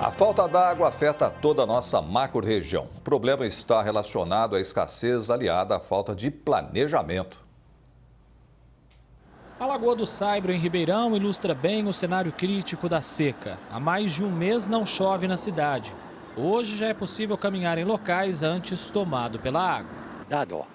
A falta d'água afeta toda a nossa macro-região. O problema está relacionado à escassez aliada à falta de planejamento. A Lagoa do Saibro, em Ribeirão, ilustra bem o cenário crítico da seca. Há mais de um mês não chove na cidade. Hoje já é possível caminhar em locais antes tomado pela água. Dá dó.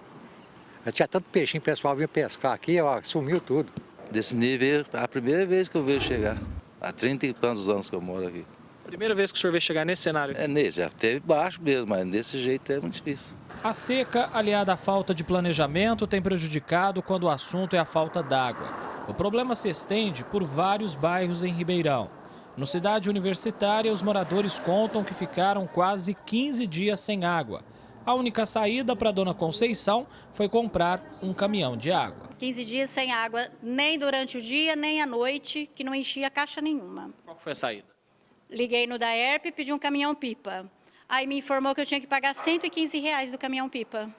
Tinha tanto peixinho, o pessoal vinha pescar aqui, ó, sumiu tudo. Desse nível é a primeira vez que eu vejo chegar. Há 30 e tantos anos que eu moro aqui. Primeira vez que o senhor veio chegar nesse cenário? Já teve baixo mesmo, mas desse jeito é muito difícil. A seca, aliada à falta de planejamento, tem prejudicado quando o assunto é a falta d'água. O problema se estende por vários bairros em Ribeirão. No Cidade Universitária, os moradores contam que ficaram quase 15 dias sem água. A única saída para a dona Conceição foi comprar um caminhão de água. 15 dias sem água, nem durante o dia, nem à noite, que não enchia caixa nenhuma. Qual foi a saída? Liguei no Daerp e pedi um caminhão-pipa. Aí me informou que eu tinha que pagar R$115 do caminhão-pipa,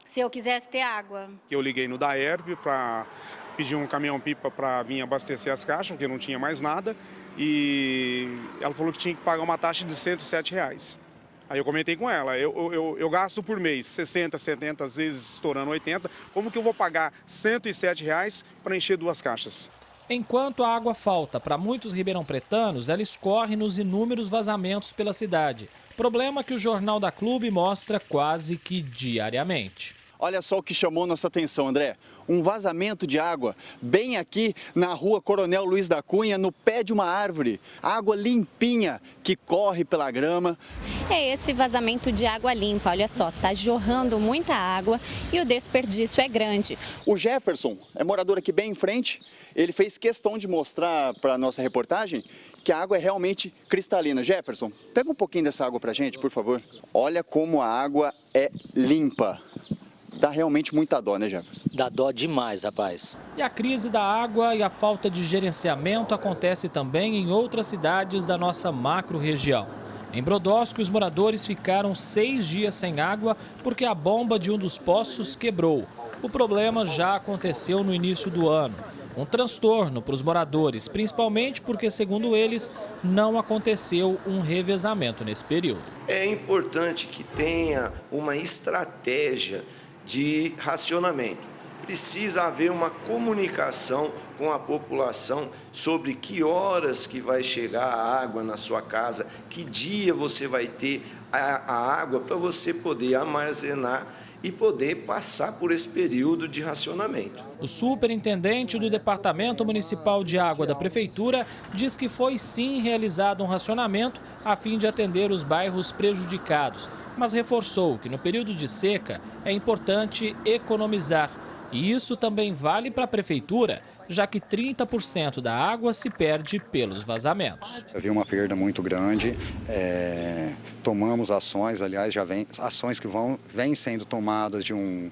se eu quisesse ter água. Eu liguei no Daerp para pedir um caminhão-pipa para vir abastecer as caixas, porque não tinha mais nada. E ela falou que tinha que pagar uma taxa de R$107. Aí eu comentei com ela, eu gasto por mês 60, 70, às vezes estourando 80. Como que eu vou pagar R$107 para encher 2 caixas? Enquanto a água falta para muitos ribeirão-pretanos, ela escorre nos inúmeros vazamentos pela cidade. Problema que o Jornal da Clube mostra quase que diariamente. Olha só o que chamou nossa atenção, André. Um vazamento de água bem aqui na rua Coronel Luiz da Cunha, no pé de uma árvore. Água limpinha que corre pela grama. É esse vazamento de água limpa, olha só, tá jorrando muita água e o desperdício é grande. O Jefferson é morador aqui bem em frente. Ele fez questão de mostrar para a nossa reportagem que a água é realmente cristalina. Jefferson, pega um pouquinho dessa água para a gente, por favor. Olha como a água é limpa. Dá realmente muita dó, né, Jefferson? Dá dó demais, rapaz. E a crise da água e a falta de gerenciamento acontece também em outras cidades da nossa macro-região. Em Brodowski, os moradores ficaram 6 dias sem água porque a bomba de um dos poços quebrou. O problema já aconteceu no início do ano. Um transtorno para os moradores, principalmente porque, segundo eles, não aconteceu um revezamento nesse período. É importante que tenha uma estratégia de racionamento. Precisa haver uma comunicação com a população sobre que horas que vai chegar a água na sua casa, que dia você vai ter a água para você poder armazenar e poder passar por esse período de racionamento. O superintendente do Departamento Municipal de Água da Prefeitura diz que foi sim realizado um racionamento a fim de atender os bairros prejudicados, mas reforçou que no período de seca é importante economizar. E isso também vale para a Prefeitura, já que 30% da água se perde pelos vazamentos. Havia uma perda muito grande, tomamos ações, aliás, ações que vêm sendo tomadas de um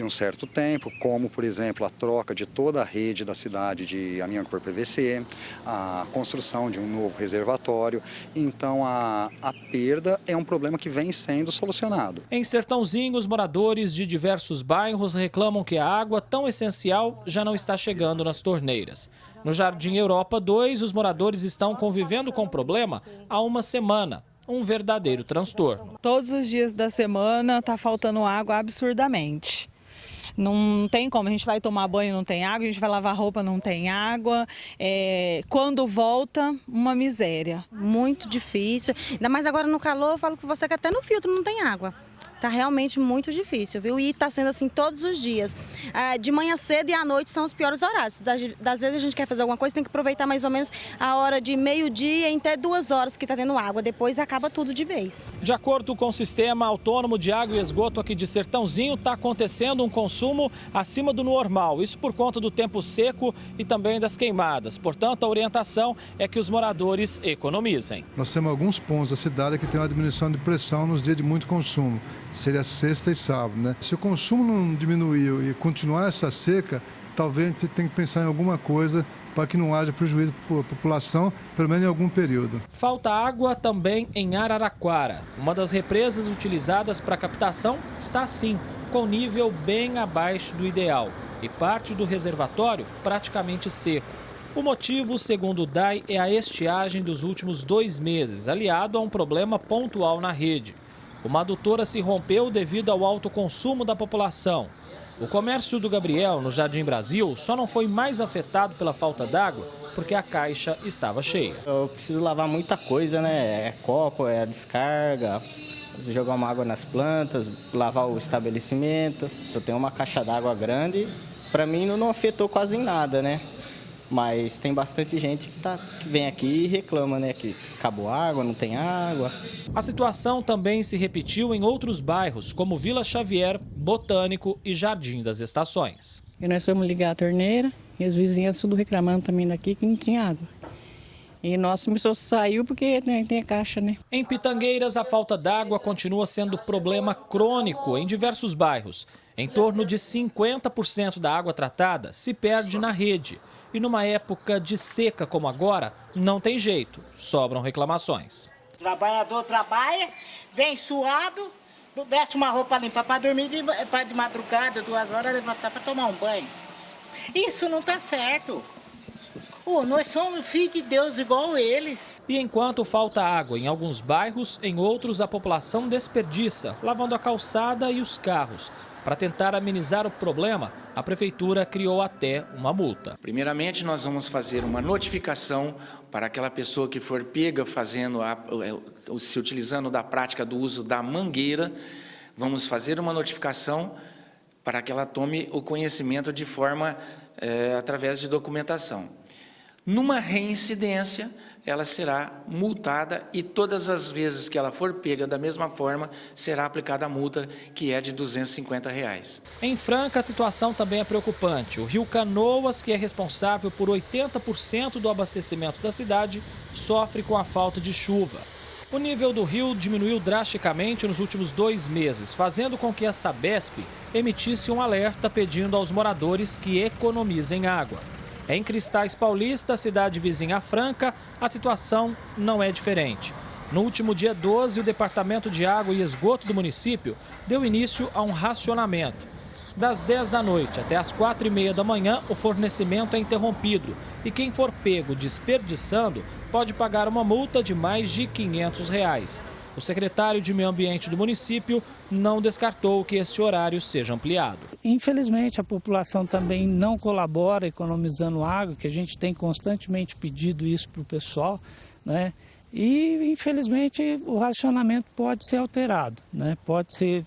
certo tempo, como, por exemplo, a troca de toda a rede da cidade de amianto por PVC, a construção de um novo reservatório. Então, a perda é um problema que vem sendo solucionado. Em Sertãozinho, os moradores de diversos bairros reclamam que a água tão essencial já não está chegando nas torneiras. No Jardim Europa 2, os moradores estão convivendo com o problema há uma semana. Um verdadeiro transtorno. Todos os dias da semana está faltando água absurdamente. Não tem como, a gente vai tomar banho, não tem água, a gente vai lavar roupa, não tem água. Quando volta, uma miséria. Muito difícil, ainda mais agora no calor, eu falo com você que até no filtro não tem água. Tá realmente muito difícil, viu? E tá sendo assim todos os dias. De manhã cedo e à noite são os piores horários. Das vezes a gente quer fazer alguma coisa, tem que aproveitar mais ou menos a hora de meio-dia em até 2 horas que tá tendo água. Depois acaba tudo de vez. De acordo com o Sistema Autônomo de Água e Esgoto aqui de Sertãozinho, está acontecendo um consumo acima do normal. Isso por conta do tempo seco e também das queimadas. Portanto, a orientação é que os moradores economizem. Nós temos alguns pontos da cidade que tem uma diminuição de pressão nos dias de muito consumo. Seria sexta e sábado, né? Se o consumo não diminuiu e continuar essa seca, talvez a gente tenha que pensar em alguma coisa para que não haja prejuízo para a população, pelo menos em algum período. Falta água também em Araraquara. Uma das represas utilizadas para captação está assim, com nível bem abaixo do ideal e parte do reservatório praticamente seco. O motivo, segundo o DAI, é a estiagem dos últimos 2 meses, aliado a um problema pontual na rede. Uma adutora se rompeu devido ao alto consumo da população. O comércio do Gabriel, no Jardim Brasil, só não foi mais afetado pela falta d'água porque a caixa estava cheia. Eu preciso lavar muita coisa, né? É copo, é a descarga, jogar uma água nas plantas, lavar o estabelecimento. Se eu tenho uma caixa d'água grande, para mim não afetou quase em nada, né? Mas tem bastante gente que vem aqui e reclama, né? Que acabou a água, não tem água. A situação também se repetiu em outros bairros, como Vila Xavier, Botânico e Jardim das Estações. E nós fomos ligar a torneira e as vizinhas tudo reclamando também daqui que não tinha água. E nosso começou a sair porque tem a caixa, né? Em Pitangueiras, a falta d'água continua sendo problema crônico em diversos bairros. Em torno de 50% da água tratada se perde na rede. E numa época de seca como agora, não tem jeito, sobram reclamações. O trabalhador trabalha, vem suado, veste uma roupa limpa para dormir de madrugada, 2 horas, levantar para tomar um banho. Isso não está certo. Nós somos filhos de Deus igual eles. E enquanto falta água em alguns bairros, em outros a população desperdiça, lavando a calçada e os carros. Para tentar amenizar o problema, a Prefeitura criou até uma multa. Primeiramente, nós vamos fazer uma notificação para aquela pessoa que for pega se utilizando da prática do uso da mangueira. Vamos fazer uma notificação para que ela tome o conhecimento de forma através de documentação. Numa reincidência, ela será multada e todas as vezes que ela for pega da mesma forma, será aplicada a multa, que é de R$ 250. Em Franca, a situação também é preocupante. O rio Canoas, que é responsável por 80% do abastecimento da cidade, sofre com a falta de chuva. O nível do rio diminuiu drasticamente nos últimos 2 meses, fazendo com que a Sabesp emitisse um alerta pedindo aos moradores que economizem água. Em Cristais Paulista, cidade vizinha a Franca, a situação não é diferente. No último dia 12, o Departamento de Água e Esgoto do município deu início a um racionamento. Das 10 da noite até as 4h30 da manhã, o fornecimento é interrompido e quem for pego desperdiçando pode pagar uma multa de mais de R$ 500. O secretário de Meio Ambiente do município não descartou que esse horário seja ampliado. Infelizmente, a população também não colabora economizando água, que a gente tem constantemente pedido isso para o pessoal, né? E, infelizmente, o racionamento pode ser alterado, né? Pode ser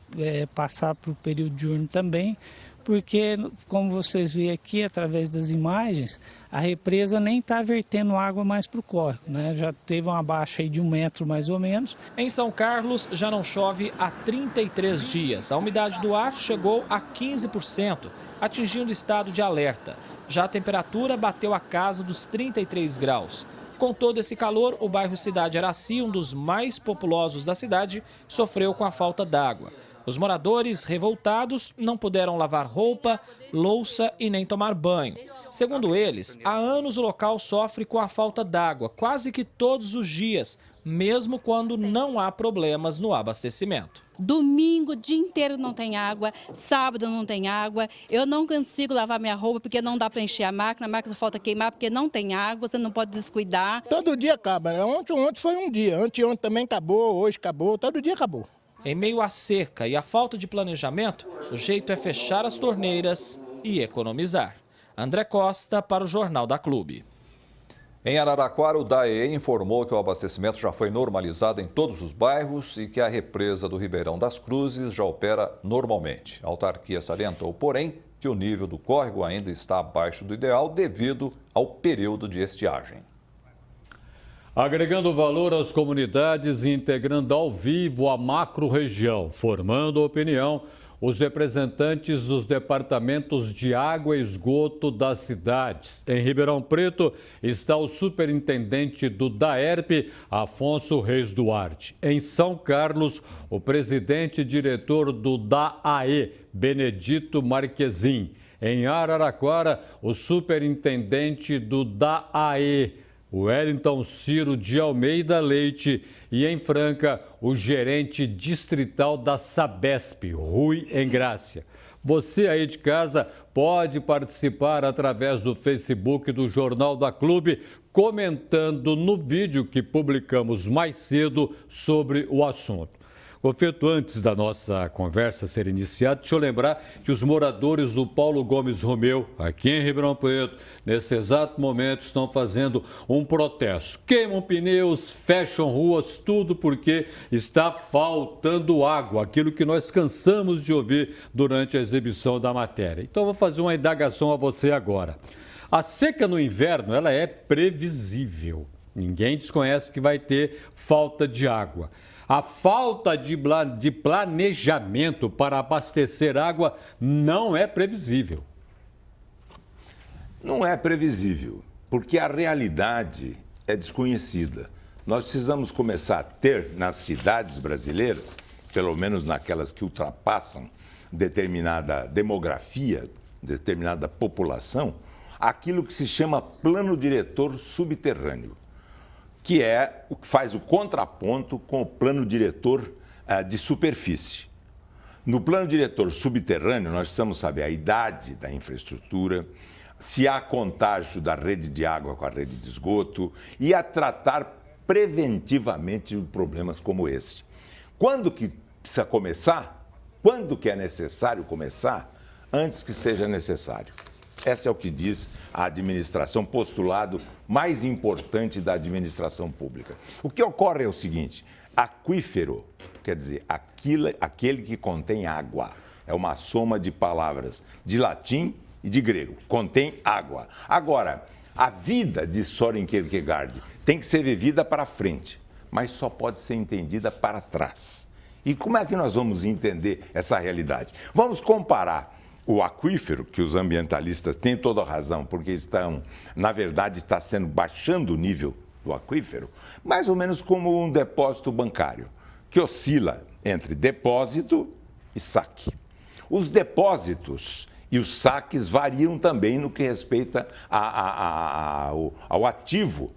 passar para o período diurno também, porque, como vocês veem aqui, através das imagens, a represa nem está vertendo água mais para o córrego, né? Já teve uma baixa aí de 1 metro mais ou menos. Em São Carlos já não chove há 33 dias. A umidade do ar chegou a 15%, atingindo estado de alerta. Já a temperatura bateu a casa dos 33 graus. Com todo esse calor, o bairro Cidade Araci, um dos mais populosos da cidade, sofreu com a falta d'água. Os moradores, revoltados, não puderam lavar roupa, louça e nem tomar banho. Segundo eles, há anos o local sofre com a falta d'água, quase que todos os dias, mesmo quando não há problemas no abastecimento. Domingo, o dia inteiro não tem água, sábado não tem água, eu não consigo lavar minha roupa porque não dá para encher a máquina falta queimar porque não tem água, você não pode descuidar. Todo dia acaba, né? Ontem foi um dia, anteontem também acabou, hoje acabou, todo dia acabou. Em meio à seca e à falta de planejamento, o jeito é fechar as torneiras e economizar. André Costa para o Jornal da Clube. Em Araraquara, o DAE informou que o abastecimento já foi normalizado em todos os bairros e que a represa do Ribeirão das Cruzes já opera normalmente. A autarquia salientou, porém, que o nível do córrego ainda está abaixo do ideal devido ao período de estiagem. Agregando valor às comunidades e integrando ao vivo a macro-região, formando opinião, os representantes dos departamentos de água e esgoto das cidades. Em Ribeirão Preto está o superintendente do DAERP, Afonso Reis Duarte. Em São Carlos, o presidente e diretor do DAAE, Benedito Marquezin. Em Araraquara, o superintendente do DAAE, Wellington Ciro de Almeida Leite, e em Franca, o gerente distrital da Sabesp, Rui Engrácia. Você aí de casa pode participar através do Facebook do Jornal da Clube, comentando no vídeo que publicamos mais cedo sobre o assunto. Confeito, antes da nossa conversa ser iniciada, deixa eu lembrar que os moradores do Paulo Gomes Romeu, aqui em Ribeirão Preto, nesse exato momento estão fazendo um protesto. Queimam pneus, fecham ruas, tudo porque está faltando água, aquilo que nós cansamos de ouvir durante a exibição da matéria. Então, eu vou fazer uma indagação a você agora. A seca no inverno, ela é previsível. Ninguém desconhece que vai ter falta de água. A falta de planejamento para abastecer água não é previsível. Não é previsível, porque a realidade é desconhecida. Nós precisamos começar a ter nas cidades brasileiras, pelo menos naquelas que ultrapassam determinada demografia, determinada população, aquilo que se chama plano diretor subterrâneo, que é o que faz o contraponto com o plano diretor de superfície. No plano diretor subterrâneo, nós precisamos saber a idade da infraestrutura, se há contágio da rede de água com a rede de esgoto e a tratar preventivamente problemas como esse. Quando que precisa começar? Quando que é necessário começar? Antes que seja necessário. Esse é o que diz a administração, postulado mais importante da administração pública. O que ocorre é o seguinte: aquífero, quer dizer, aquele que contém água. É uma soma de palavras de latim e de grego. Contém água. Agora, a vida de Søren Kierkegaard tem que ser vivida para frente, mas só pode ser entendida para trás. E como é que nós vamos entender essa realidade? Vamos comparar o aquífero, que os ambientalistas têm toda a razão, porque na verdade, está sendo baixando o nível do aquífero, mais ou menos como um depósito bancário, que oscila entre depósito e saque. Os depósitos e os saques variam também no que respeita ao ativo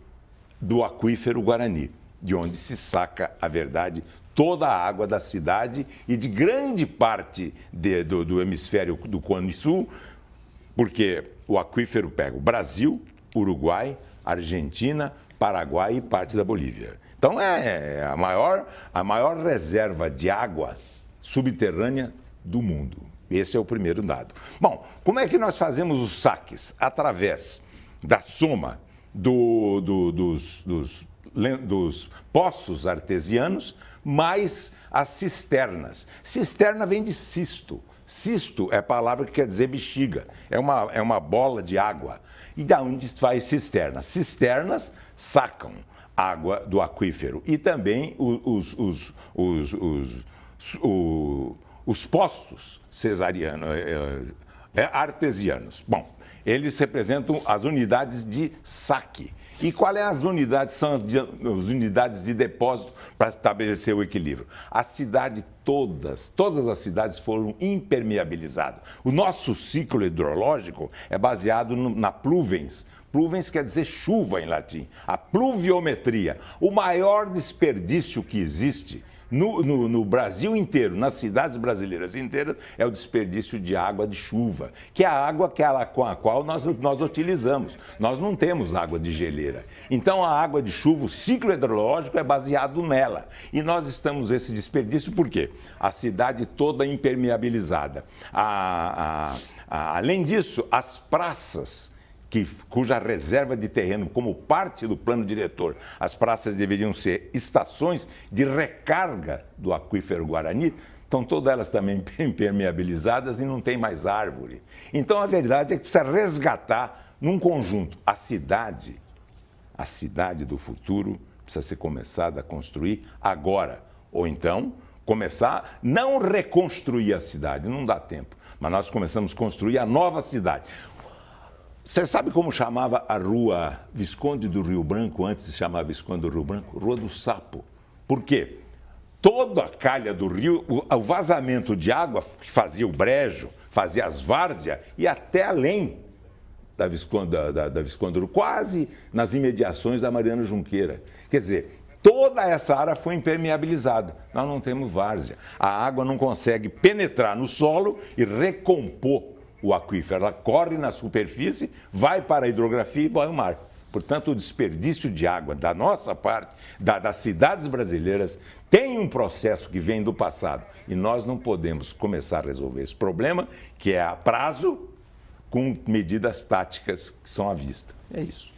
do aquífero Guarani, de onde se saca, a verdade, toda a água da cidade e de grande parte do hemisfério do Cone Sul, porque o aquífero pega o Brasil, Uruguai, Argentina, Paraguai e parte da Bolívia. Então, é a maior reserva de água subterrânea do mundo. Esse é o primeiro dado. Bom, como é que nós fazemos os saques? Através da soma dos poços artesianos mais as cisternas. Cisterna vem de cisto. Cisto é a palavra que quer dizer bexiga. É uma bola de água. E da onde faz cisterna? Cisternas sacam água do aquífero. E também os postos artesianos. Bom, eles representam as unidades de saque. E quais as unidades? São as unidades de depósito para estabelecer o equilíbrio. Todas as cidades foram impermeabilizadas. O nosso ciclo hidrológico é baseado na pluvens. Pluvens quer dizer chuva em latim. A pluviometria, o maior desperdício que existe no Brasil inteiro, nas cidades brasileiras inteiras, é o desperdício de água de chuva, que é a água com a qual nós utilizamos. Nós não temos água de geleira. Então, a água de chuva, o ciclo hidrológico é baseado nela. E nós estamos esse desperdício por quê? A cidade toda impermeabilizada. Além disso, as praças, cuja reserva de terreno, como parte do plano diretor, as praças deveriam ser estações de recarga do aquífero Guarani, estão todas elas também impermeabilizadas e não tem mais árvore. Então, a verdade é que precisa resgatar num conjunto. A cidade do futuro precisa ser começada a construir agora. Ou então, começar, não reconstruir a cidade, não dá tempo, mas nós começamos a construir a nova cidade. Você sabe como chamava a rua Visconde do Rio Branco, antes de chamar Visconde do Rio Branco? Rua do Sapo. Por quê? Toda a calha do rio, o vazamento de água que fazia o brejo, fazia as várzeas e até além da Visconde do Rio, quase nas imediações da Mariana Junqueira. Quer dizer, Toda essa área foi impermeabilizada. Nós não temos várzea. A água não consegue penetrar no solo e recompor o aquífero. Ela corre na superfície, vai para a hidrografia e vai ao mar. Portanto, o desperdício de água da nossa parte, das cidades brasileiras, tem um processo que vem do passado. E nós não podemos começar a resolver esse problema, que é a prazo, com medidas táticas que são à vista. É isso.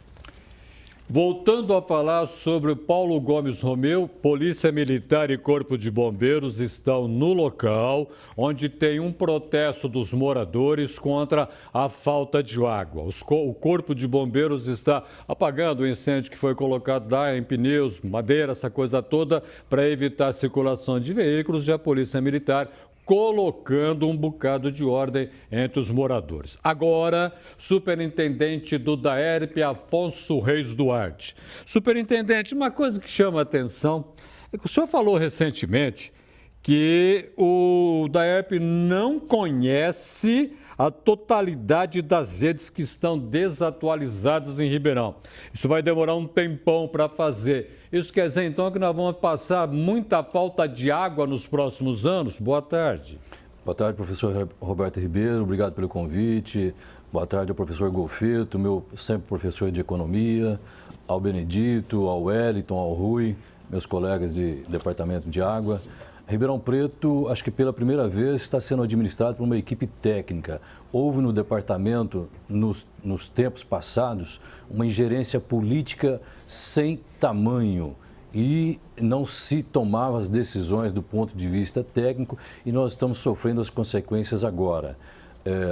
Voltando a falar sobre Paulo Gomes Romeu, Polícia Militar e Corpo de Bombeiros estão no local onde tem um protesto dos moradores contra a falta de água. O Corpo de Bombeiros está apagando o incêndio que foi colocado lá em pneus, madeira, essa coisa toda, para evitar a circulação de veículos, e a Polícia Militar colocando um bocado de ordem entre os moradores. Agora, superintendente do DAERP, Afonso Reis Duarte. Superintendente, uma coisa que chama a atenção é que o senhor falou recentemente que o DAERP não conhece a totalidade das redes que estão desatualizadas em Ribeirão. Isso vai demorar um tempão para fazer. Isso quer dizer, então, que nós vamos passar muita falta de água nos próximos anos? Boa tarde. Boa tarde, professor Roberto Ribeiro. Obrigado pelo convite. Boa tarde ao professor Golfeto, meu sempre professor de economia, ao Benedito, ao Wellington, ao Rui, meus colegas de departamento de água. Ribeirão Preto, acho que pela primeira vez, está sendo administrado por uma equipe técnica. Houve no departamento, nos tempos passados, uma ingerência política sem tamanho e não se tomava as decisões do ponto de vista técnico e nós estamos sofrendo as consequências agora.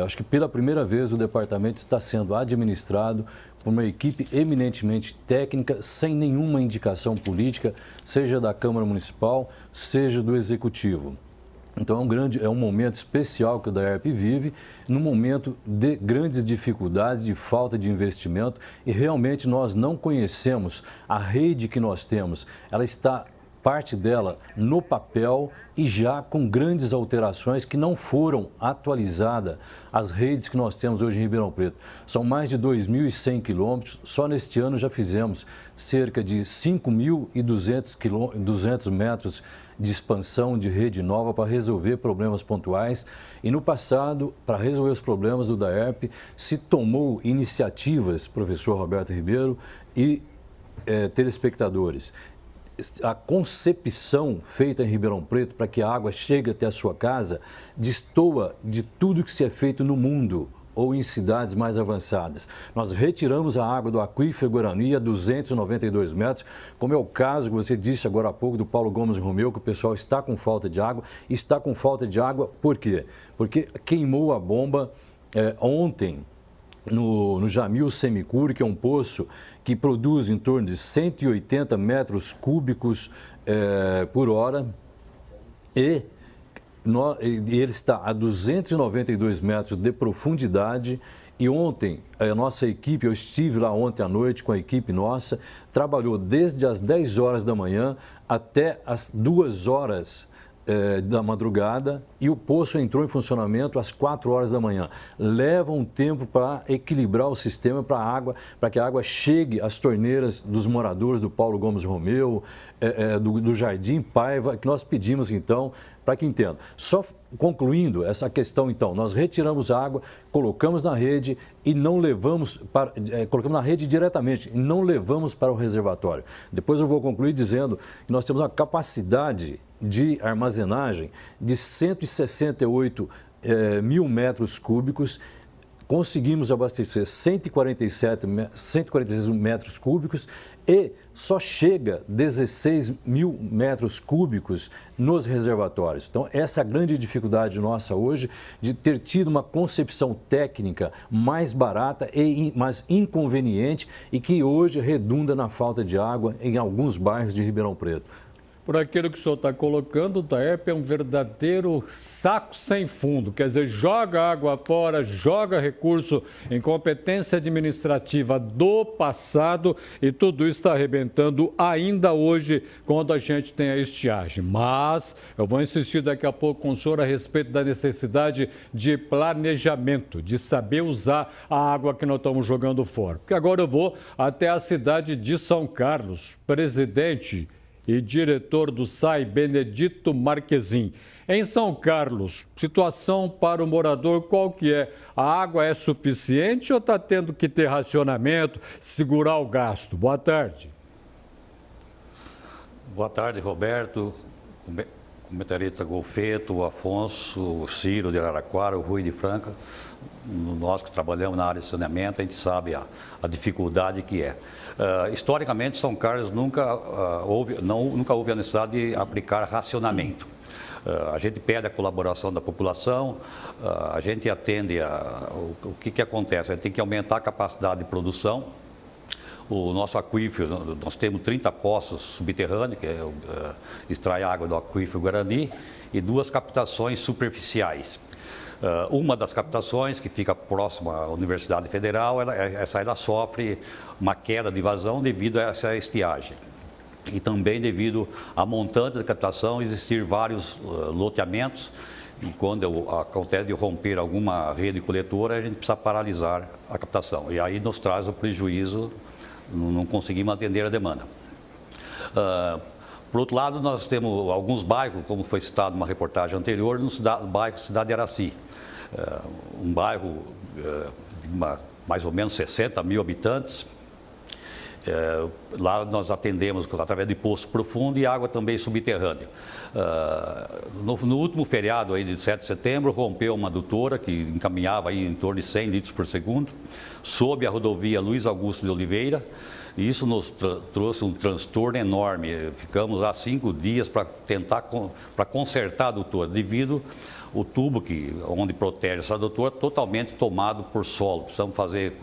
Acho que pela primeira vez o departamento está sendo administrado por uma equipe eminentemente técnica, sem nenhuma indicação política, seja da Câmara Municipal, seja do Executivo. Então é um momento especial que o DAERP vive, num momento de grandes dificuldades, de falta de investimento, e realmente nós não conhecemos a rede que nós temos. Ela está, parte dela, no papel e já com grandes alterações que não foram atualizadas as redes que nós temos hoje em Ribeirão Preto. São mais de 2.100 quilômetros, só neste ano já fizemos cerca de 5.200 metros de expansão de rede nova para resolver problemas pontuais. E no passado, para resolver os problemas do DAERP, se tomou iniciativas, professor Roberto Ribeiro e telespectadores. A concepção feita em Ribeirão Preto para que a água chegue até a sua casa destoa de tudo que se é feito no mundo ou em cidades mais avançadas. Nós retiramos a água do aquífero Guarani a 292 metros, como é o caso que você disse agora há pouco do Paulo Gomes Romeu, que o pessoal está com falta de água. Está com falta de água por quê? Porque queimou a bomba ontem no Jamil Semicuri, que é um poço que produz em torno de 180 metros cúbicos por hora e ele está a 292 metros de profundidade. E ontem, a nossa equipe, eu estive lá ontem à noite com a equipe nossa, trabalhou desde as 10 horas da manhã até as 2 horas da madrugada e o poço entrou em funcionamento às 4 horas da manhã. Leva um tempo para equilibrar o sistema para que a água chegue às torneiras dos moradores do Paulo Gomes Romeu, do Jardim Paiva, que nós pedimos então, para que entendam. Só concluindo essa questão então, nós retiramos a água, colocamos na rede e não levamos colocamos na rede diretamente e não levamos para o reservatório. Depois eu vou concluir dizendo que nós temos uma capacidade de armazenagem de 168 mil metros cúbicos, conseguimos abastecer 146 metros cúbicos e só chega 16 mil metros cúbicos nos reservatórios. Então, essa é a grande dificuldade nossa hoje, de ter tido uma concepção técnica mais barata e mais inconveniente e que hoje redunda na falta de água em alguns bairros de Ribeirão Preto. Por aquilo que o senhor está colocando, o DAERP é um verdadeiro saco sem fundo. Quer dizer, joga água fora, joga recurso, incompetência administrativa do passado e tudo isso está arrebentando ainda hoje quando a gente tem a estiagem. Mas eu vou insistir daqui a pouco com o senhor a respeito da necessidade de planejamento, de saber usar a água que nós estamos jogando fora. Porque agora eu vou até a cidade de São Carlos. Presidente, e diretor do SAI, Benedito Marquezin. Em São Carlos, situação para o morador qual que é? A água é suficiente ou está tendo que ter racionamento, segurar o gasto? Boa tarde. Boa tarde, Roberto, comentarista Golfeto, o Afonso, o Ciro de Araraquara, o Rui de Franca. Nós que trabalhamos na área de saneamento, a gente sabe a dificuldade que é. Historicamente, São Carlos nunca houve a necessidade de aplicar racionamento. A gente pede a colaboração da população, a gente atende o que acontece? A gente tem que aumentar a capacidade de produção. O nosso aquífero, nós temos 30 poços subterrâneos, que extrai água do aquífero Guarani, e 2 captações superficiais. Uma das captações, que fica próxima à Universidade Federal, ela sofre uma queda de vazão devido a essa estiagem. E também devido à montante da captação existir vários loteamentos, e quando acontece de romper alguma rede coletora, a gente precisa paralisar a captação. E aí nos traz o prejuízo, não conseguimos atender a demanda. Por outro lado, nós temos alguns bairros, como foi citado numa reportagem anterior, no bairro Cidade de Araci. Um bairro de mais ou menos 60 mil habitantes. Lá nós atendemos através de poço profundo e água também subterrânea. No último feriado aí de 7 de setembro, rompeu uma adutora que encaminhava aí em torno de 100 litros por segundo, sob a rodovia Luiz Augusto de Oliveira. E isso nos trouxe um transtorno enorme. Ficamos lá 5 dias para tentar consertar a adutora, devido o tubo onde protege essa adutora totalmente tomado por solo. Precisamos fazer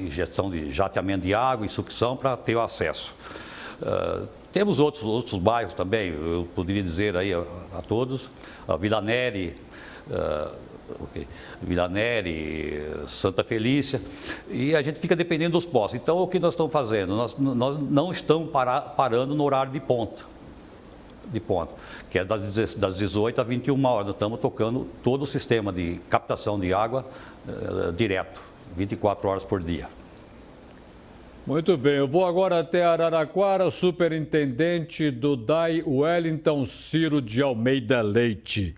injeção de jateamento de água e sucção para ter o acesso. Temos outros bairros também, eu poderia dizer aí a todos, a Vila Neri, Santa Felícia, e a gente fica dependendo dos postos. Então, o que nós estamos fazendo? Nós não estamos parando no horário de ponta, que é das 18 às 21 horas. Nós estamos tocando todo o sistema de captação de água direto, 24 horas por dia. Muito bem, eu vou agora até Araraquara, o superintendente do DAI, Wellington Ciro de Almeida Leite.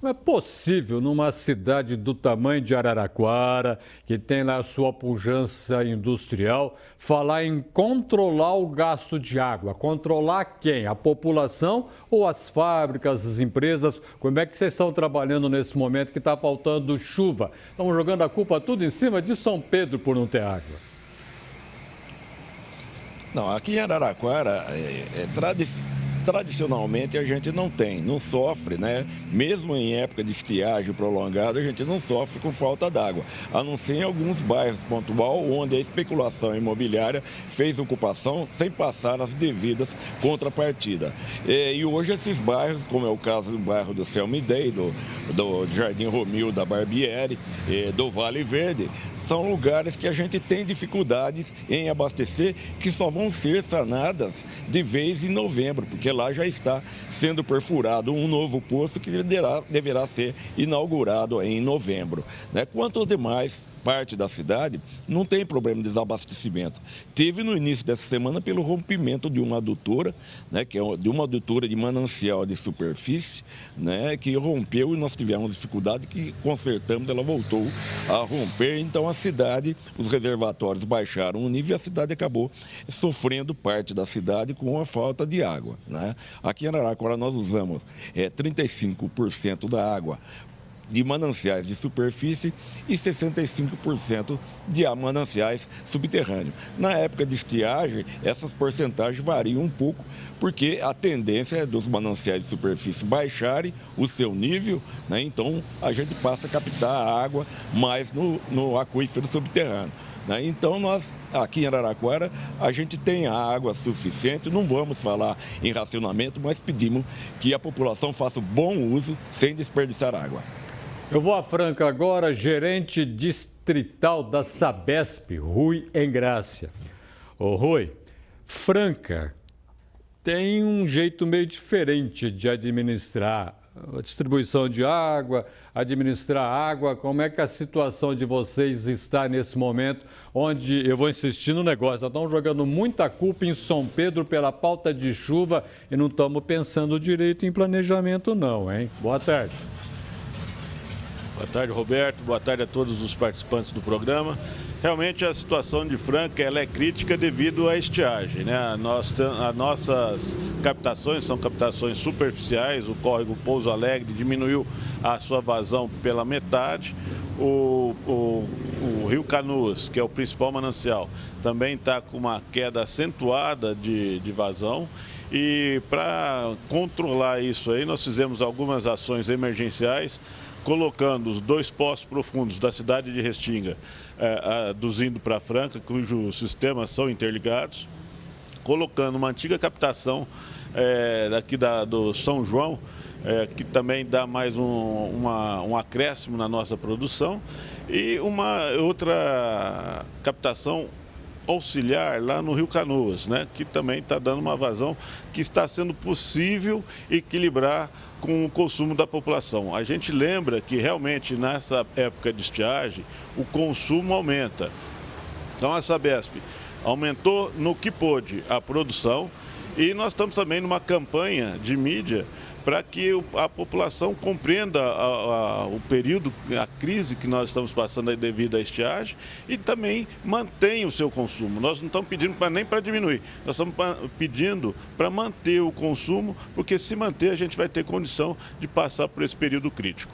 Não é possível, numa cidade do tamanho de Araraquara, que tem lá a sua pujança industrial, falar em controlar o gasto de água. Controlar quem? A população ou as fábricas, as empresas? Como é que vocês estão trabalhando nesse momento que está faltando chuva? Estão jogando a culpa tudo em cima de São Pedro por não ter água. Não, aqui em Araraquara, tradicionalmente a gente não sofre, né? Mesmo em época de estiagem prolongada, a gente não sofre com falta d'água, a não ser em alguns bairros pontual, onde a especulação imobiliária fez ocupação sem passar as devidas contrapartidas. E hoje esses bairros, como é o caso do bairro do Selmidei, do Jardim Romil, da Barbieri, do Vale Verde, são lugares que a gente tem dificuldades em abastecer, que só vão ser sanadas de vez em novembro, porque lá já está sendo perfurado um novo poço que deverá ser inaugurado em novembro. Quanto aos demais parte da cidade, não tem problema de desabastecimento. Teve no início dessa semana pelo rompimento de uma adutora, que é de uma adutora de manancial de superfície, que rompeu e nós tivemos dificuldade que consertamos, ela voltou a romper. Então a cidade, os reservatórios baixaram o nível e a cidade acabou sofrendo, parte da cidade, com a falta de água. Aqui em Araraquara nós usamos 35% da água de mananciais de superfície e 65% de mananciais subterrâneos. Na época de estiagem, essas porcentagens variam um pouco, porque a tendência é dos mananciais de superfície baixarem o seu nível, então a gente passa a captar a água mais no aquífero subterrâneo. Então, nós, aqui em Araraquara, a gente tem a água suficiente, não vamos falar em racionamento, mas pedimos que a população faça bom uso sem desperdiçar água. Eu vou a Franca agora, gerente distrital da Sabesp, Rui Engrácia. Ô Rui, Franca tem um jeito meio diferente de administrar a distribuição de água, administrar água, como é que a situação de vocês está nesse momento, onde, eu vou insistir no negócio, nós estamos jogando muita culpa em São Pedro pela falta de chuva e não estamos pensando direito em planejamento não, hein? Boa tarde. Boa tarde, Roberto. Boa tarde a todos os participantes do programa. Realmente a situação de Franca ela é crítica devido à estiagem, né? As nossas captações são captações superficiais, o córrego Pouso Alegre diminuiu a sua vazão pela metade, o Rio Canoas, que é o principal manancial, também está com uma queda acentuada de vazão. E para controlar isso aí, nós fizemos algumas ações emergenciais, colocando os 2 poços profundos da cidade de Restinga, aduzindo para Franca, cujos sistemas são interligados, colocando uma antiga captação daqui do São João, que também dá mais um acréscimo na nossa produção, e uma outra captação auxiliar lá no Rio Canoas, né, que também está dando uma vazão que está sendo possível equilibrar com o consumo da população. A gente lembra que realmente nessa época de estiagem o consumo aumenta. Então a Sabesp aumentou no que pôde a produção e nós estamos também numa campanha de mídia para que a população compreenda o período, a crise que nós estamos passando aí devido à estiagem e também mantenha o seu consumo. Nós não estamos pedindo nem para diminuir, nós estamos pedindo para manter o consumo, porque se manter a gente vai ter condição de passar por esse período crítico.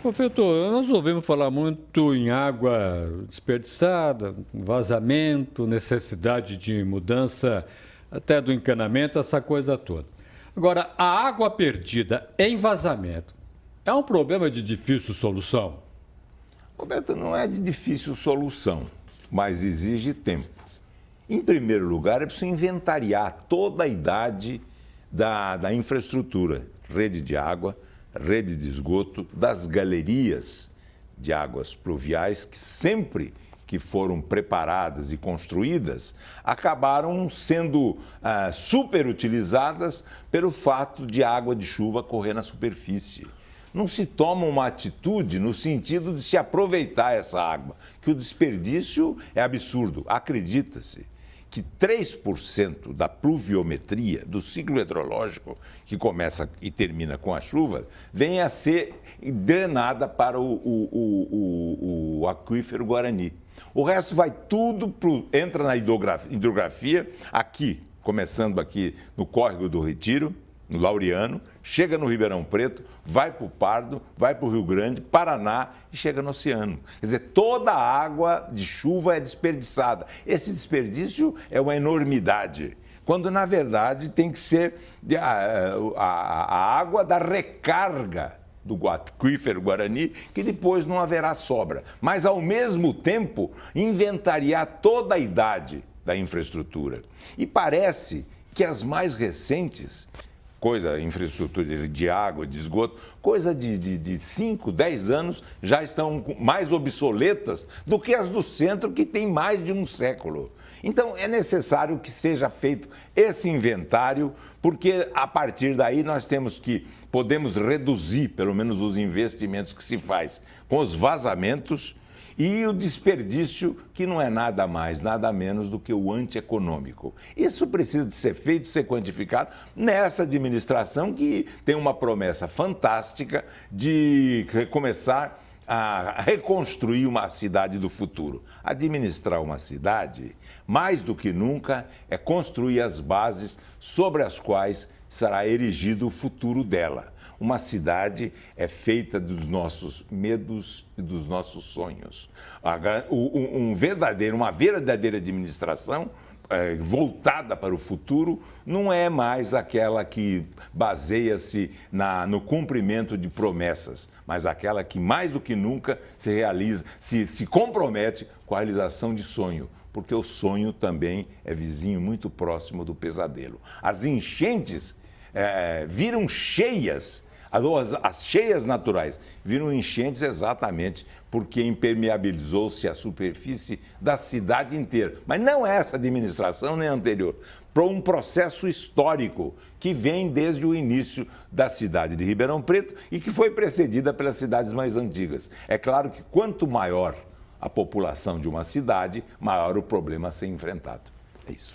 Professor, nós ouvimos falar muito em água desperdiçada, vazamento, necessidade de mudança até do encanamento, essa coisa toda. Agora, a água perdida em vazamento é um problema de difícil solução? Roberto, não é de difícil solução, mas exige tempo. Em primeiro lugar, é preciso inventariar toda a idade da infraestrutura, rede de água, rede de esgoto, das galerias de águas pluviais, que sempre que foram preparadas e construídas, acabaram sendo superutilizadas pelo fato de água de chuva correr na superfície. Não se toma uma atitude no sentido de se aproveitar essa água, que o desperdício é absurdo. Acredita-se que 3% da pluviometria do ciclo hidrológico, que começa e termina com a chuva, vem a ser drenada para o aquífero Guarani. O resto vai tudo, entra na hidrografia, aqui, começando aqui no Córrego do Retiro, no Laureano, chega no Ribeirão Preto, vai para o Pardo, vai para o Rio Grande, Paraná e chega no oceano. Quer dizer, toda a água de chuva é desperdiçada. Esse desperdício é uma enormidade, quando na verdade tem que ser a água da recarga do aquífero Guarani, que depois não haverá sobra. Mas, ao mesmo tempo, inventariar toda a idade da infraestrutura. E parece que as mais recentes, infraestrutura de água, de esgoto, coisa de 5, 10 anos, já estão mais obsoletas do que as do centro, que tem mais de um século. Então, é necessário que seja feito esse inventário, porque a partir daí nós podemos reduzir, pelo menos, os investimentos que se faz com os vazamentos e o desperdício, que não é nada mais, nada menos do que o antieconômico. Isso precisa de ser feito, ser quantificado nessa administração que tem uma promessa fantástica de começar a reconstruir uma cidade do futuro. Administrar uma cidade, mais do que nunca, é construir as bases sobre as quais será erigido o futuro dela. Uma cidade é feita dos nossos medos e dos nossos sonhos. Uma verdadeira administração voltada para o futuro não é mais aquela que baseia-se no cumprimento de promessas, mas aquela que mais do que nunca se compromete com a realização de sonho, porque o sonho também é vizinho muito próximo do pesadelo. As enchentes viram cheias As cheias naturais viram enchentes exatamente porque impermeabilizou-se a superfície da cidade inteira. Mas não essa administração nem a anterior, para um processo histórico que vem desde o início da cidade de Ribeirão Preto e que foi precedida pelas cidades mais antigas. É claro que quanto maior a população de uma cidade, maior o problema a ser enfrentado. É isso.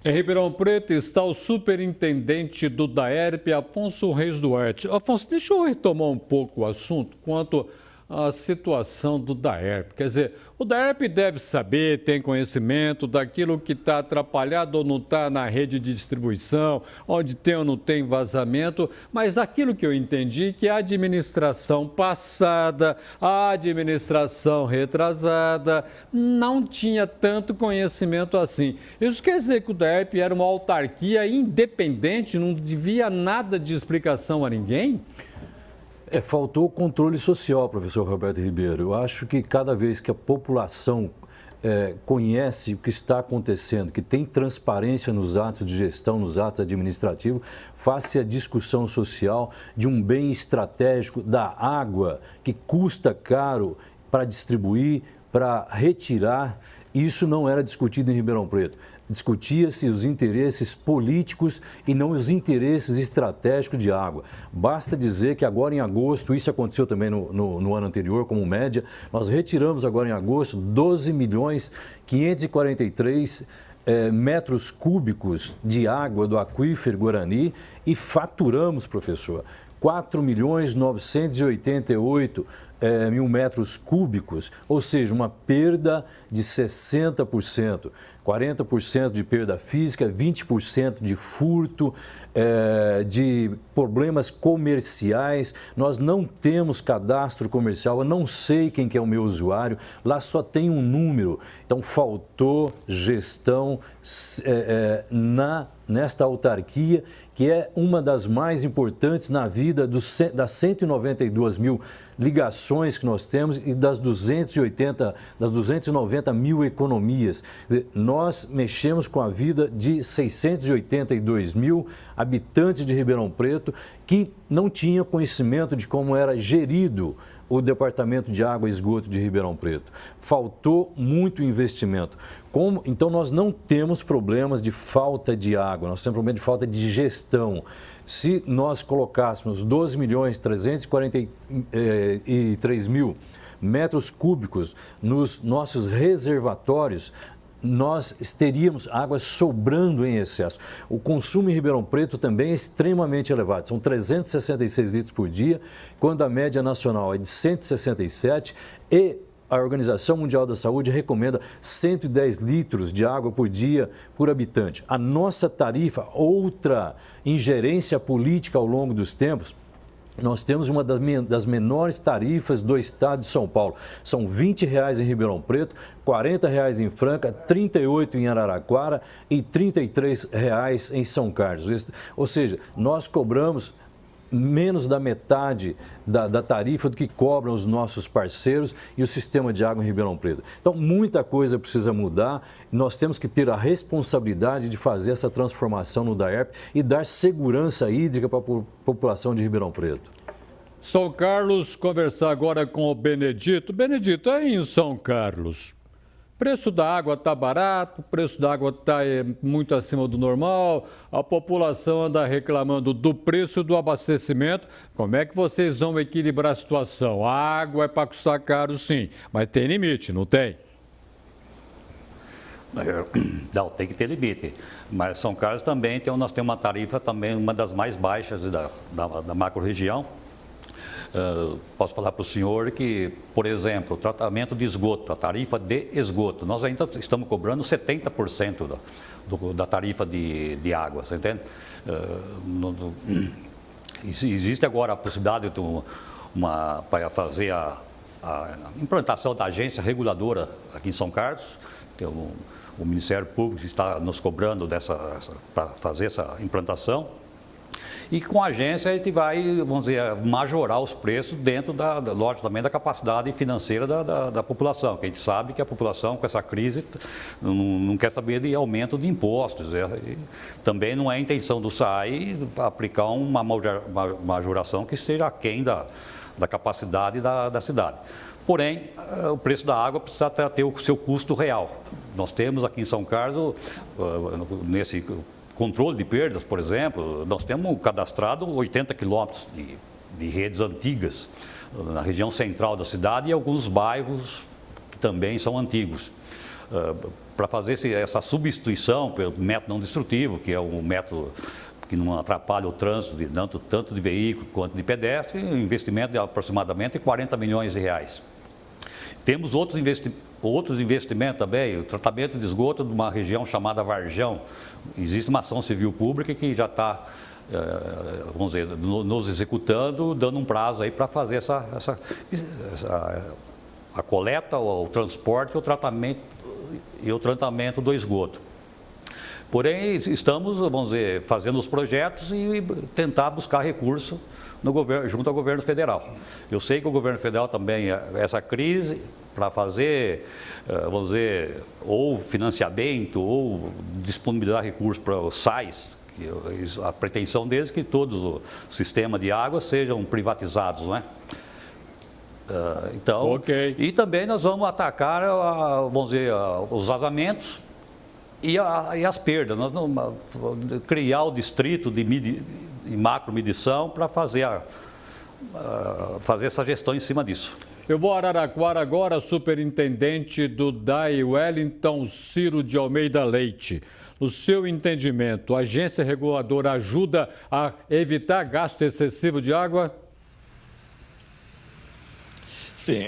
Em Ribeirão Preto está o superintendente do DAERP, Afonso Reis Duarte. Afonso, deixa eu retomar um pouco o assunto quanto à situação do DAERP. Quer dizer, o DAERP deve saber, tem conhecimento daquilo que está atrapalhado ou não está na rede de distribuição, onde tem ou não tem vazamento, mas aquilo que eu entendi que a administração passada, a administração retrasada, não tinha tanto conhecimento assim. Isso quer dizer que o DAERP era uma autarquia independente, não devia nada de explicação a ninguém? Faltou controle social, professor Roberto Ribeiro. Eu acho que cada vez que a população conhece o que está acontecendo, que tem transparência nos atos de gestão, nos atos administrativos, faz-se a discussão social de um bem estratégico da água, que custa caro para distribuir, para retirar. Isso não era discutido em Ribeirão Preto. Discutia-se os interesses políticos e não os interesses estratégicos de água. Basta dizer que agora em agosto, isso aconteceu também no ano anterior, como média, nós retiramos agora em agosto 12.543 metros cúbicos de água do aquífero Guarani e faturamos, professor, 4.988 mil metros cúbicos, ou seja, uma perda de 60%. 40% de perda física, 20% de furto, de problemas comerciais. Nós não temos cadastro comercial, eu não sei quem que é o meu usuário, lá só tem um número. Então, faltou gestão nesta autarquia, que é uma das mais importantes na vida das 192 mil ligações que nós temos e das 290 mil economias. Nós mexemos com a vida de 682 mil habitantes de Ribeirão Preto que não tinham conhecimento de como era gerido o Departamento de Água e Esgoto de Ribeirão Preto. Faltou muito investimento. Então, nós não temos problemas de falta de água, nós temos problema de falta de gestão. Se nós colocássemos 12.343 mil metros cúbicos nos nossos reservatórios, nós teríamos água sobrando em excesso. O consumo em Ribeirão Preto também é extremamente elevado, são 366 litros por dia, quando a média nacional é de 167 e a Organização Mundial da Saúde recomenda 110 litros de água por dia por habitante. A nossa tarifa, outra ingerência política ao longo dos tempos, nós temos uma das menores tarifas do estado de São Paulo. São R$20 em Ribeirão Preto, R$40 em Franca, R$38 em Araraquara e R$33 em São Carlos. Ou seja, nós cobramos menos da metade da tarifa do que cobram os nossos parceiros e o sistema de água em Ribeirão Preto. Então, muita coisa precisa mudar. Nós temos que ter a responsabilidade de fazer essa transformação no DAERP e dar segurança hídrica para a população de Ribeirão Preto. São Carlos, conversar agora com o Benedito. Benedito, aí em São Carlos, o preço da água está barato, o preço da água está muito acima do normal, a população anda reclamando do preço do abastecimento. Como é que vocês vão equilibrar a situação? A água é para custar caro, sim, mas tem limite, não tem? Não, tem que ter limite. Mas São Carlos também, nós temos uma tarifa também, uma das mais baixas da macro-região. Posso falar para o senhor que, por exemplo, o tratamento de esgoto, a tarifa de esgoto, nós ainda estamos cobrando 70% da tarifa de água, você entende? Existe agora a possibilidade para fazer a implantação da agência reguladora aqui em São Carlos. O Ministério Público está nos cobrando para fazer essa implantação. E com a agência a gente vai, vamos dizer, majorar os preços dentro, lógico, também da capacidade financeira da população, que a gente sabe que a população com essa crise não quer saber de aumento de impostos. Também não é a intenção do SAI aplicar uma majoração que esteja aquém da capacidade da cidade. Porém, o preço da água precisa ter o seu custo real. Nós temos aqui em São Carlos, nesse controle de perdas, por exemplo, nós temos cadastrado 80 quilômetros de redes antigas na região central da cidade e alguns bairros que também são antigos. Para fazer essa substituição pelo método não destrutivo, que é um método que não atrapalha o trânsito tanto de veículo quanto de pedestre, um investimento de aproximadamente 40 milhões de reais. Temos outros investimentos também, o tratamento de esgoto de uma região chamada Varjão. Existe uma ação civil pública que já está, vamos dizer, nos executando, dando um prazo aí para fazer a coleta, o transporte e o tratamento do esgoto. Porém, estamos, vamos dizer, fazendo os projetos e tentar buscar recurso junto ao governo federal. Eu sei que o governo federal também, essa crise, para fazer, vamos dizer, ou financiamento ou disponibilizar recursos para os SAIs, a pretensão deles é que todos o sistema de água sejam privatizados, não é? Então, e também nós vamos atacar, vamos dizer, os vazamentos e as perdas. Nós vamos criar o distrito de macro-medição para fazer essa gestão em cima disso. Eu vou a Araraquara agora, superintendente do DAE, Wellington Ciro de Almeida Leite. No seu entendimento, a agência reguladora ajuda a evitar gasto excessivo de água? Sim,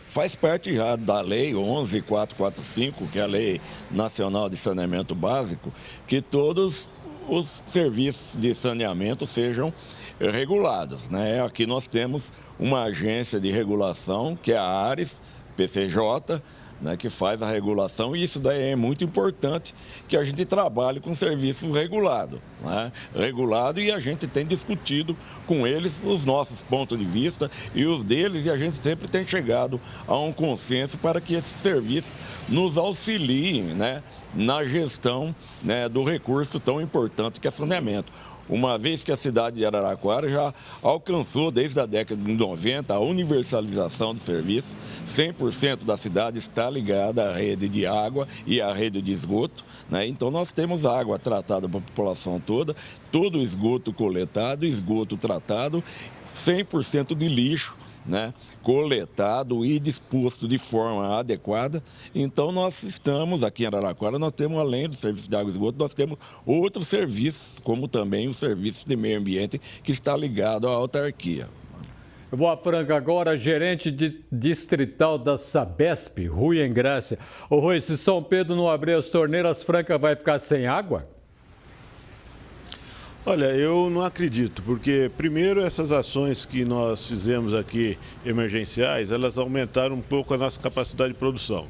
faz parte já da Lei 11.445, que é a Lei Nacional de Saneamento Básico, que todos os serviços de saneamento sejam regulados, né? Aqui nós temos uma agência de regulação, que é a ARES, PCJ, né, que faz a regulação, e isso daí é muito importante que a gente trabalhe com serviço regulado, né? Regulado, e a gente tem discutido com eles os nossos pontos de vista e os deles, e a gente sempre tem chegado a um consenso para que esses serviços nos auxiliem, né, na gestão, né, do recurso tão importante que é saneamento. Uma vez que a cidade de Araraquara já alcançou, desde a década de 90, a universalização do serviço, 100% da cidade está ligada à rede de água e à rede de esgoto, né? Então nós temos água tratada para a população toda, todo o esgoto coletado, esgoto tratado, 100% de lixo, né, coletado e disposto de forma adequada. Então nós estamos aqui em Araraquara, nós temos, além do serviço de água e esgoto, nós temos outros serviços, como também o serviço de meio ambiente, que está ligado à autarquia. Eu vou a Franca agora, gerente distrital da Sabesp, Rui Engrácia. Ô Rui, se São Pedro não abrir as torneiras, Franca vai ficar sem água? Olha, eu não acredito, porque primeiro essas ações que nós fizemos aqui emergenciais, elas aumentaram um pouco a nossa capacidade de produção.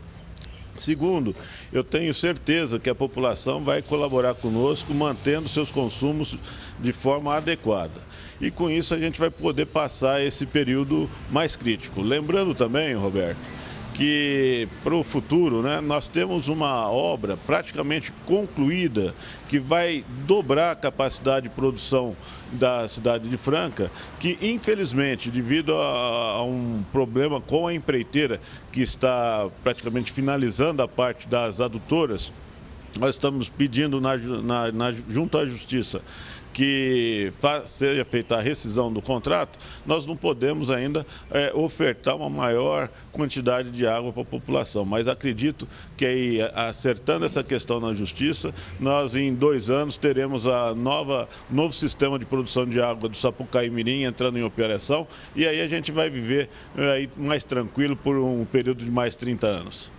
Segundo, eu tenho certeza que a população vai colaborar conosco, mantendo seus consumos de forma adequada. E com isso a gente vai poder passar esse período mais crítico. Lembrando também, Roberto, que para o futuro, né, nós temos uma obra praticamente concluída que vai dobrar a capacidade de produção da cidade de Franca, que infelizmente, devido a um problema com a empreiteira que está praticamente finalizando a parte das adutoras, nós estamos pedindo junto à Justiça que seja feita a rescisão do contrato. Nós não podemos ainda ofertar uma maior quantidade de água para a população, mas acredito que aí, acertando essa questão na Justiça, nós em 2 anos teremos novo sistema de produção de água do Sapucaí Mirim entrando em operação, e aí a gente vai viver aí mais tranquilo por um período de mais 30 anos.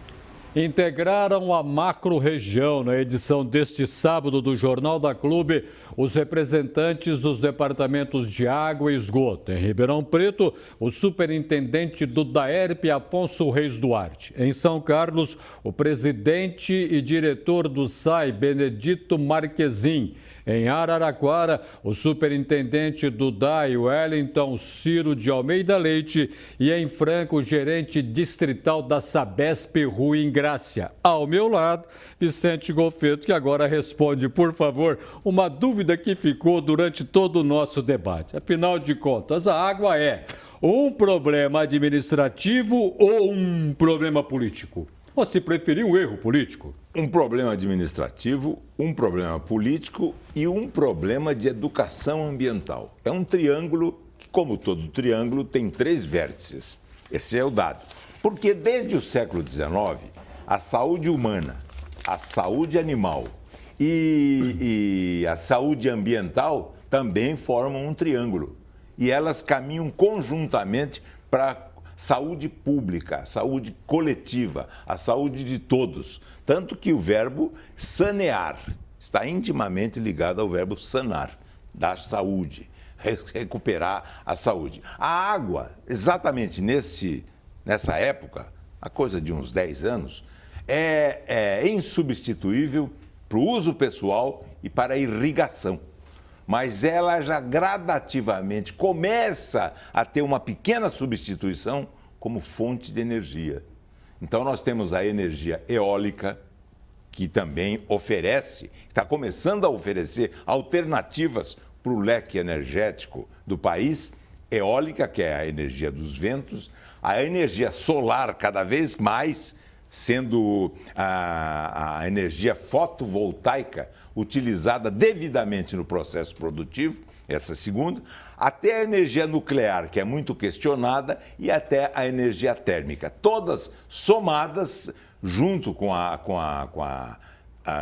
Integraram a macro-região na edição deste sábado do Jornal da Clube os representantes dos departamentos de água e esgoto. Em Ribeirão Preto, o superintendente do DAERP, Afonso Reis Duarte. Em São Carlos, o presidente e diretor do SAI, Benedito Marquezin. Em Araraquara, o superintendente do DAI, Wellington Ciro de Almeida Leite, e em Franca, o gerente distrital da Sabesp, Rui Ingrácia. Ao meu lado, Vicente Golfeto, que agora responde, por favor, uma dúvida que ficou durante todo o nosso debate. Afinal de contas, a água é um problema administrativo ou um problema político? Ou, se preferir, um erro político? Um problema administrativo, um problema político e um problema de educação ambiental. É um triângulo que, como todo triângulo, tem 3 vértices. Esse é o dado. Porque desde o século XIX, a saúde humana, a saúde animal e a saúde ambiental também formam um triângulo. E elas caminham conjuntamente para a saúde pública, a saúde coletiva, a saúde de todos. Tanto que o verbo sanear está intimamente ligado ao verbo sanar, dar saúde, recuperar a saúde. A água, exatamente nessa época, a coisa de uns 10 anos, é insubstituível para o uso pessoal e para a irrigação. Mas ela já gradativamente começa a ter uma pequena substituição como fonte de energia. Então nós temos a energia eólica, que também está começando a oferecer alternativas para o leque energético do país. Eólica, que é a energia dos ventos, a energia solar cada vez mais, sendo a energia fotovoltaica utilizada devidamente no processo produtivo, essa segunda, até a energia nuclear, que é muito questionada, e até a energia térmica. Todas somadas, junto com a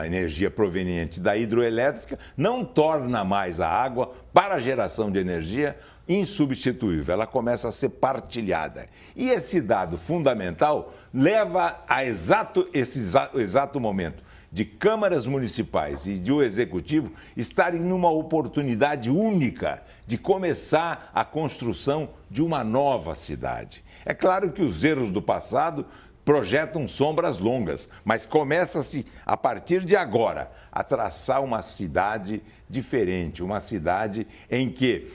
energia proveniente da hidroelétrica, não torna mais a água, para a geração de energia, insubstituível. Ela começa a ser partilhada. E esse dado fundamental leva a esse exato momento de câmaras municipais e do executivo estarem numa oportunidade única de começar a construção de uma nova cidade. É claro que os erros do passado projetam sombras longas, mas começa-se, a partir de agora, a traçar uma cidade diferente, uma cidade em que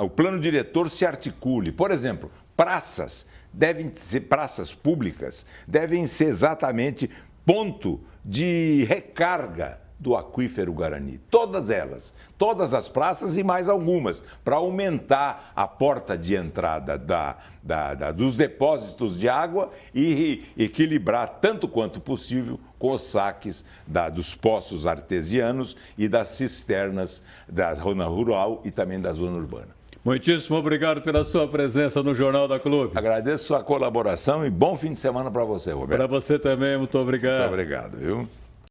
o plano diretor se articule. Por exemplo, praças públicas, devem ser exatamente ponto de recarga do aquífero Guarani. Todas elas, todas as praças e mais algumas, para aumentar a porta de entrada dos depósitos de água e equilibrar tanto quanto possível com os saques dos poços artesianos e das cisternas da zona rural e também da zona urbana. Muitíssimo obrigado pela sua presença no Jornal da Clube. Agradeço sua colaboração e bom fim de semana para você, Roberto. Para você também, muito obrigado. Muito obrigado, viu?